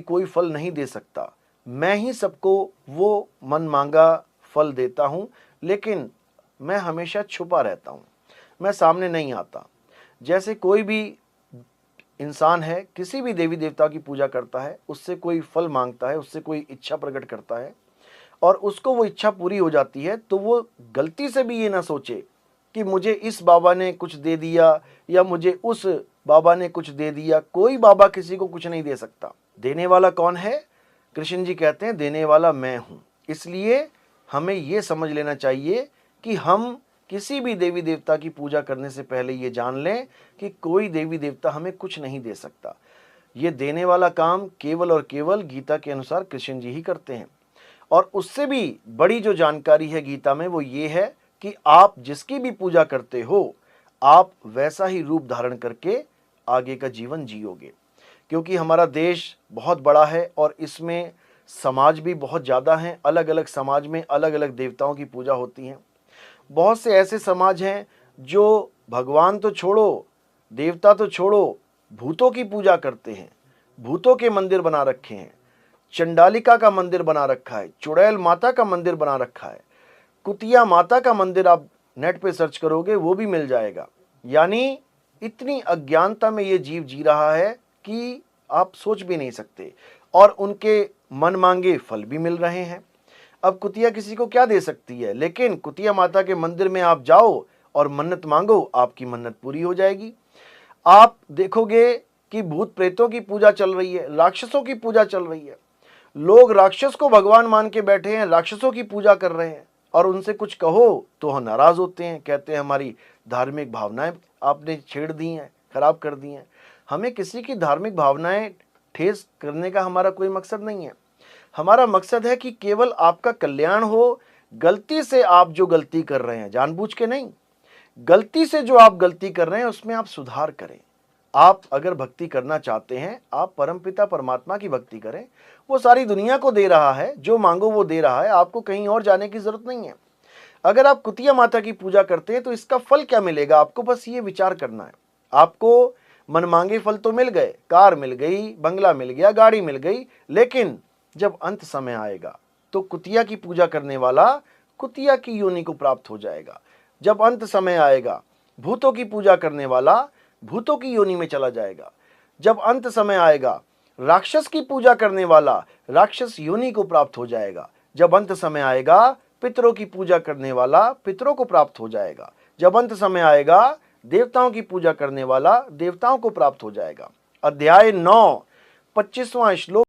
कोई फल नहीं दे सकता। मैं ही सबको वो मन मांगा फल देता हूँ, लेकिन मैं हमेशा छुपा रहता हूँ, मैं सामने नहीं आता। जैसे कोई भी इंसान है, किसी भी देवी देवता की पूजा करता है, उससे कोई फल मांगता है, उससे कोई इच्छा प्रकट करता है और उसको वो इच्छा पूरी हो जाती है, तो वो गलती से भी ये ना सोचे कि मुझे इस बाबा ने कुछ दे दिया या मुझे उस बाबा ने कुछ दे दिया। कोई बाबा किसी को कुछ नहीं दे सकता। देने वाला कौन है? कृष्ण जी कहते हैं, देने वाला मैं हूं। इसलिए हमें यह समझ लेना चाहिए कि हम किसी भी देवी देवता की पूजा करने से पहले ये जान लें कि कोई देवी देवता हमें कुछ नहीं दे सकता। ये देने वाला काम केवल और केवल गीता के अनुसार कृष्ण जी ही करते हैं। और उससे भी बड़ी जो जानकारी है गीता में, वो ये है कि आप जिसकी भी पूजा करते हो, आप वैसा ही रूप धारण करके आगे का जीवन जियोगे। क्योंकि हमारा देश बहुत बड़ा है और इसमें समाज भी बहुत ज़्यादा हैं। अलग अलग समाज में अलग अलग देवताओं की पूजा होती हैं। बहुत से ऐसे समाज हैं जो भगवान तो छोड़ो, देवता तो छोड़ो, भूतों की पूजा करते हैं। भूतों के मंदिर बना रखे हैं, चंडालिका का मंदिर बना रखा है, चुड़ैल माता का मंदिर बना रखा है, कुतिया माता का मंदिर आप नेट पे सर्च करोगे वो भी मिल जाएगा। यानी इतनी अज्ञानता में ये जीव जी रहा है कि आप सोच भी नहीं सकते, और उनके मन मांगे फल भी मिल रहे हैं। अब कुतिया किसी को क्या दे सकती है, लेकिन कुतिया माता के मंदिर में आप जाओ और मन्नत मांगो, आपकी मन्नत पूरी हो जाएगी। आप देखोगे कि भूत प्रेतों की पूजा चल रही है, राक्षसों की पूजा चल रही है। लोग राक्षस को भगवान मान के बैठे हैं, राक्षसों की पूजा कर रहे हैं, और उनसे कुछ कहो तो हम नाराज होते हैं, कहते हैं हमारी धार्मिक भावनाएं आपने छेड़ दी हैं, खराब कर दी हैं। हमें किसी की धार्मिक भावनाएं ठेस करने का हमारा कोई मकसद नहीं है। हमारा मकसद है कि केवल आपका कल्याण हो। गलती से आप जो गलती कर रहे हैं, जानबूझ के नहीं, गलती से जो आप गलती कर रहे हैं उसमें आप सुधार करें। आप अगर भक्ति करना चाहते हैं, आप परमपिता परमात्मा की भक्ति करें। वो सारी दुनिया को दे रहा है, जो मांगो वो दे रहा है, आपको कहीं और जाने की जरूरत नहीं है। अगर आप कुतिया माता की पूजा करते हैं तो इसका फल क्या मिलेगा, आपको बस ये विचार करना है। आपको मनमांगे फल तो मिल गए, कार मिल गई, बंगला मिल गया, गाड़ी मिल गई, लेकिन जब अंत समय आएगा तो कुतिया की पूजा करने वाला कुतिया की योनि को प्राप्त हो जाएगा। जब अंत समय आएगा, भूतों की पूजा करने वाला भूतों की योनि में चला जाएगा। जब अंत समय आएगा, राक्षस की पूजा करने वाला राक्षस योनि को प्राप्त हो जाएगा। जब अंत समय आएगा, पितरों की पूजा करने वाला पितरों को प्राप्त हो जाएगा। जब अंत समय आएगा, देवताओं की पूजा करने वाला देवताओं को प्राप्त हो जाएगा। अध्याय 9 25वां श्लोक।